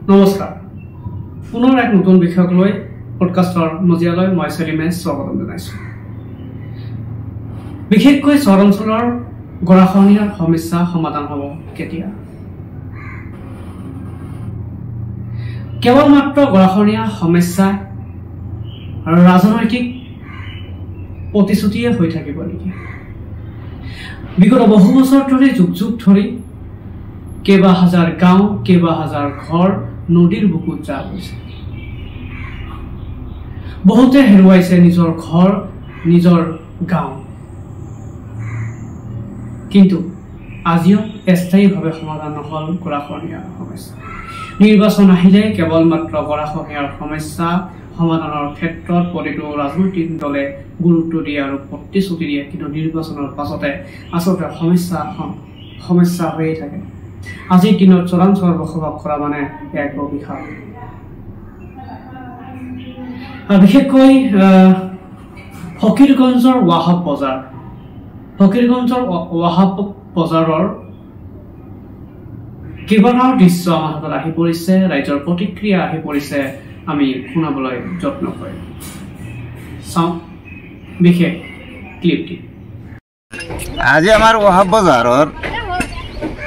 নমস্কাৰ পুনৰ এক নতুন বিষয়ক লৈ পডকাষ্টৰ মজিয়ালৈ মই সেলিমে স্বাগতম জনাইছোঁ। বিশেষকৈ চহৰ অঞ্চলৰ গৰাখহনীয়াৰ সমস্যা সমাধান হ'ব কেতিয়া? কেৱল মাত্ৰ গৰাখহনীয়াৰ সমস্যা আৰু ৰাজনৈতিক প্ৰতিশ্ৰুতিয়ে হৈ থাকিব নেকি? বিগত বহু বছৰ ধৰি যুগ ধৰি কেইবা হাজাৰ গাঁও কেইবা হাজাৰ ঘৰ নদীৰ বুকুত যা গৈছে। বহুতে হেৰুৱাইছে নিজৰ ঘৰ নিজৰ গাঁও, কিন্তু আজিও স্থায়ীভাৱে সমাধান নহল গৰাখহনীয়াৰ সমস্যা। নিৰ্বাচন আহিলে কেৱল মাত্ৰ গৰাখহনীয়াৰ সমস্যা সমাধানৰ ক্ষেত্ৰত প্ৰতিটো ৰাজনৈতিক দলে গুৰুত্ব দিয়ে আৰু প্ৰতিশ্ৰুতি দিয়ে, কিন্তু নিৰ্বাচনৰ পাছতে আচলতে সমস্যা হৈয়ে থাকে। আজিৰ দিনত চৰাঞ্চলত বসবাস কৰা মানে এক অভিশাপ। বিশেষকৈ ফকীৰগঞ্জৰ ৱাহাব বজাৰৰ কেইবাটাও দৃশ্য আমাৰ হাতত আহি পৰিছে, ৰাইজৰ প্ৰতিক্ৰিয়া আহি পৰিছে, আমি শুনাবলৈ যত্ন কৰিম। চাওঁ বিশেষ ক্লিপটি। আজি আমাৰ ৱাহাব বজাৰৰ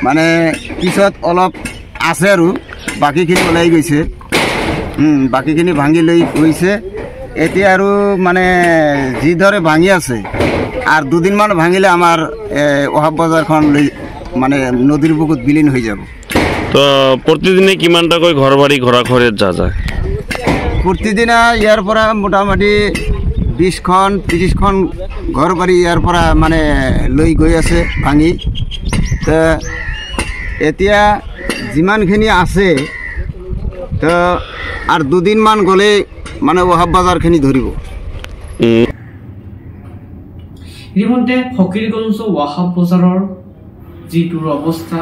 মানে পিছত অলপ আছে আৰু বাকীখিনি ওলাই গৈছে, বাকীখিনি ভাঙি লৈ গৈছে। এতিয়া আৰু মানে যিদৰে ভাঙি আছে আৰু দুদিনমান ভাঙিলে আমাৰ ৱাহাব বজাৰখন মানে নদীৰ বুকুত বিলীন হৈ যাব। তো প্ৰতিদিনে কিমানটাকৈ ঘৰ বাৰী গৰাখহনীয়াত যা যায়? প্ৰতিদিনা ইয়াৰ পৰা মোটামুটি 20খন 30খন ঘৰ বাৰী ইয়াৰ পৰা মানে লৈ গৈ আছে ভাঙি। তো এতিয়া যিমানখিনি আছে তো আৰু দুদিনমান গ'লে মানে ৱাহাব বজাৰখিনি ধৰিব। ইতিমধ্যে ফকীৰগঞ্জ ৱাহাব বজাৰৰ যিটো অৱস্থা,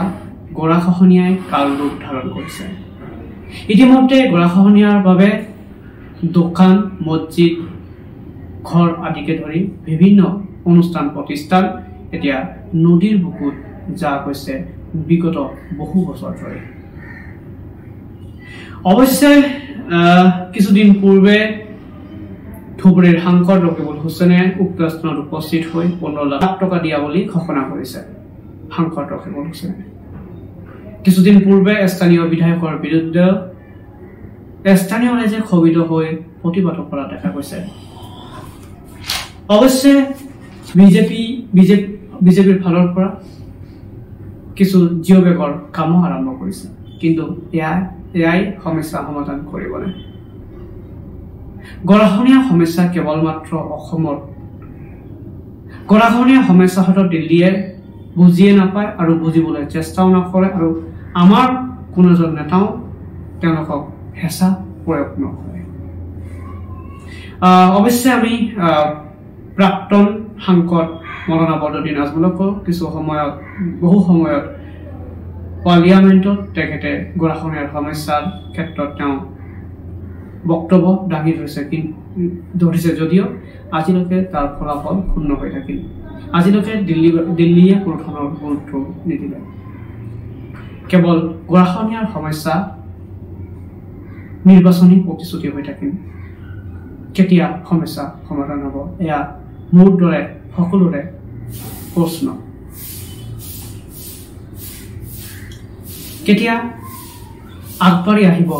গৰাখহনীয়াই কাল ৰূপ ধাৰণ কৰিছে। ইতিমধ্যে গৰাখহনীয়াৰ বাবে দোকান মছজিদ ঘৰ আদিকে ধৰি বিভিন্ন অনুষ্ঠান প্ৰতিষ্ঠান এতিয়া নদীৰ বুকুত যা গৈছে বিগত বহু বছৰ ধৰি। অৱশ্যে কিছুদিন পূৰ্বে ধুবুৰীৰ সাংসদ ৰকিবুল হুছেইনে উক্ত স্থানত উপস্থিত হৈ 15 লাখ টকা দিয়া বুলি ঘোষণা কৰিছে। সাংসদ ৰকিবুল হুছেইনে কিছুদিন পূৰ্বে স্থানীয় বিধায়কৰ বিৰুদ্ধে স্থানীয় ৰাইজে ক্ষোভিত হৈ প্ৰতিবাদ কৰা দেখা গৈছে। অৱশ্যে বিজেপিৰ ফালৰ পৰা কিছু জিঅ' বেগৰ কামো আৰম্ভ কৰিছে, কিন্তু এয়াই সমস্যা সমাধান কৰিবনে? গৰাখহনীয়া সমস্যা কেৱল মাত্ৰ অসমৰ। গৰাখহনীয়া সমস্যা হয়তো দিল্লীয়ে বুজিয়ে নাপায় আৰু বুজিবলৈ চেষ্টাও নকৰে, আৰু আমাৰ কোনো এজন নেতাও তেওঁলোকক হেঁচা প্ৰয়োগ নকৰে। অৱশ্যে আমি প্ৰাক্তন সাংসদ মৌলানা বদৰুদ্দিন আজমলকো বহু সময়ত পাৰ্লিয়ামেণ্টত তেখেতে গৰাখহনীয়াৰ সমস্যাৰ ক্ষেত্ৰত তেওঁ বক্তব্য দাঙি ধৰিছে, যদিও আজিলৈকে তাৰ ফলাফল শূন্য হৈ থাকিল। আজিলৈকে দিল্লীয়ে কোনো ধৰণৰ গুৰুত্ব নিদিলে। কেৱল গৰাখহনীয়াৰ সমস্যা নিৰ্বাচনী প্ৰতিশ্ৰুতি হৈ থাকিল। কেতিয়া সমস্যা সমাধান হ'ব, এয়া মোৰ দৰে সকলোৰে প্ৰশ্ন। কেতিয়া আগবাঢ়ি আহিব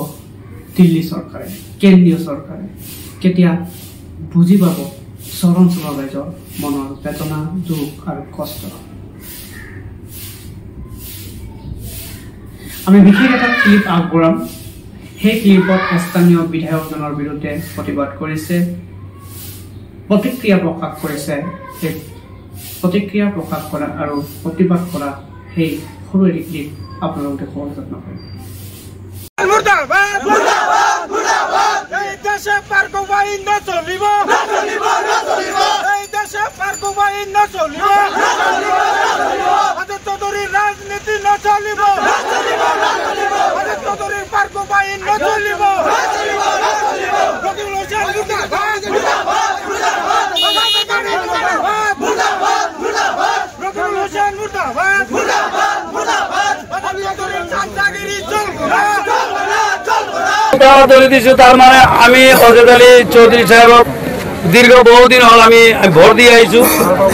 দিল্লী চৰকাৰে, কেন্দ্ৰীয় চৰকাৰে? কেতিয়া বুজি পাব চহৰ অঞ্চলৰ ৰাইজৰ মনৰ বেদনা, দুখ আৰু কষ্ট? আমি বিশেষ এটা ক্লিপ আগবঢ়াম। সেই ক্লিপত স্থানীয় বিধায়কজনৰ বিৰুদ্ধে প্ৰতিবাদ কৰিছে, প্ৰতিক্ৰিয়া প্ৰকাশ কৰা আৰু প্ৰতিবাদ কৰা সেই সৰু এটি ক্লিপ আপোনালোকে দেখুৱাবলৈ যত্ন কৰিম। রাজনীতি নচলিব, মুর্দাবাদ ধরে দিছো তার মানে আমি অজেদ আলী চৌধুরী সাহেবক দীর্ঘ বহুদিন হল আমি ভোট দিয়ে আইছো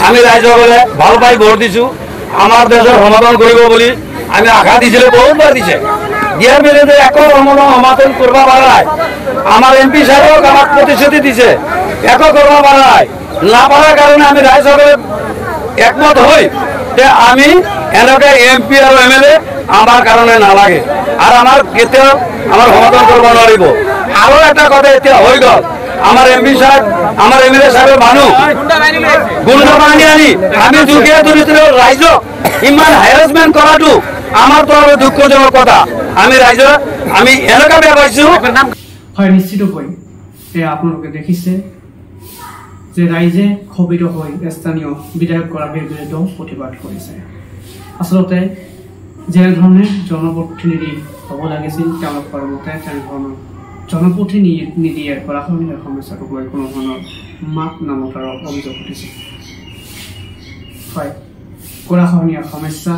আমি রাইজসকলে ভাল পাই ভোট দিছো আমার দেশের সমাধান কৰিব বুলি আমি আশা দিছিলে বহুতবার দিছে দিয়ার বিরুদ্ধে একো সমাধান করবা পারা নাই আমার এমপি সাহেবক আমার প্রতিশ্রুতি দিছে একো করবা পারা নাই না পারার কারণে আমি রাইজসকলে একমত হই যে আমি এনেকে এমপি আর এমএলএ আমার কারণে নালাগে আর আমার কেতিয়াও আমার সমাধান করব নোৱাৰিব আৰু এটা কথা এতিয়া হৈ গ'ল আমার এমপি সাহেব আমার এমএলএ সাহেবের মানুষ গুন্ডা বাহিনী আনি আমি দুখীয়া দরিদ্র রাইজক ইমান হ্যারাসমেন্ট কৰাটো আমাৰ তো আৰু দুঃখজনক কথা আমি ৰাইজক আমি এনেকা বেয়া পাইছো হয় নিশ্চিতকৈ আপোনালোকে দেখিছে যে ৰাইজে ক্ষোভিত হৈ স্থানীয় বিধায়কগৰাকীৰ বিৰুদ্ধে প্ৰতিবাদ কৰিছে আচলতে যেনেধৰণে জনপ্ৰতিনিধি হ'ব লাগিছিল তেওঁলোকৰ মতে তেনেধৰণৰ জনপ্ৰতিনিধিয়ে গৰাখহনীয়াৰ সমস্যাটোক লৈ কোনো ধৰণৰ মাত নামতাৰ অভিযোগ উঠিছে হয় গৰাখহনীয়াৰ সমস্যা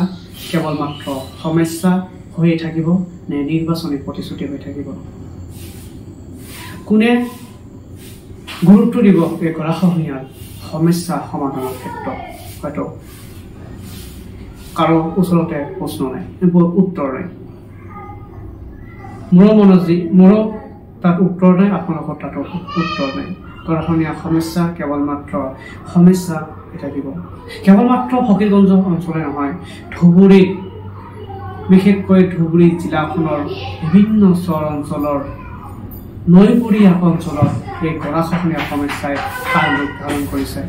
কেৱল মাত্ৰ সমস্যা হৈয়ে থাকিব নে নিৰ্বাচনী প্ৰতিশ্ৰুতি হৈ থাকিব কোনে গুৰুত্ব দিব এই গৰাখহনীয়াৰ সমস্যা সমাধানৰ ক্ষেত্ৰত হয়তো কাৰো ওচৰতে প্ৰশ্ন নাই উত্তৰ নাই মোৰো তাত উত্তৰ নাই আপোনালোকৰ তাতো উত্তৰ নাই গৰাখহনীয়াৰ সমস্যা কেৱল মাত্ৰ সমস্যা হৈ থাকিব কেৱল মাত্ৰ ফকীৰগঞ্জ অঞ্চলে নহয় ধুবুৰীত বিশেষকৈ ধুবুৰী জিলাখনৰ বিভিন্ন চৰ অঞ্চলৰ নৈপৰীয়া অঞ্চলত এই গৰাখহনীয়াৰ সমস্যাই কাল ৰূপ ধাৰণ কৰিছে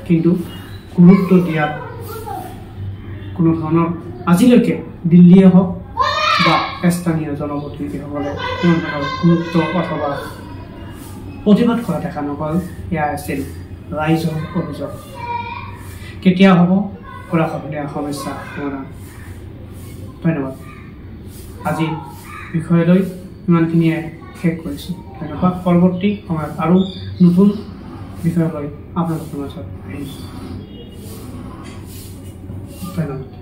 কিন্তু গুৰুত্ব দিয়াত কোনো ধৰণৰ আজিলৈকে দিল্লীয়ে হওক বা স্থানীয় জনপ্ৰতিনিধিসকলে কোনো ধৰণৰ গুৰুত্ব অথবা প্ৰতিবাদ কৰা দেখা নগ'ল এয়া আছিল ৰাইজৰ অভিযোগ কেতিয়া হ'ব গৰাখহনীয়াৰ সমস্যা সমাধান ধন্যবাদ আজি বিষয়লৈ ইমানখিনিয়ে শেষ কৰিছোঁ ধন্যবাদ পৰৱৰ্তী সময়ত আৰু নতুন বিষয় লৈ আপোনালোকৰ মাজত আহিম ধন্যবাদ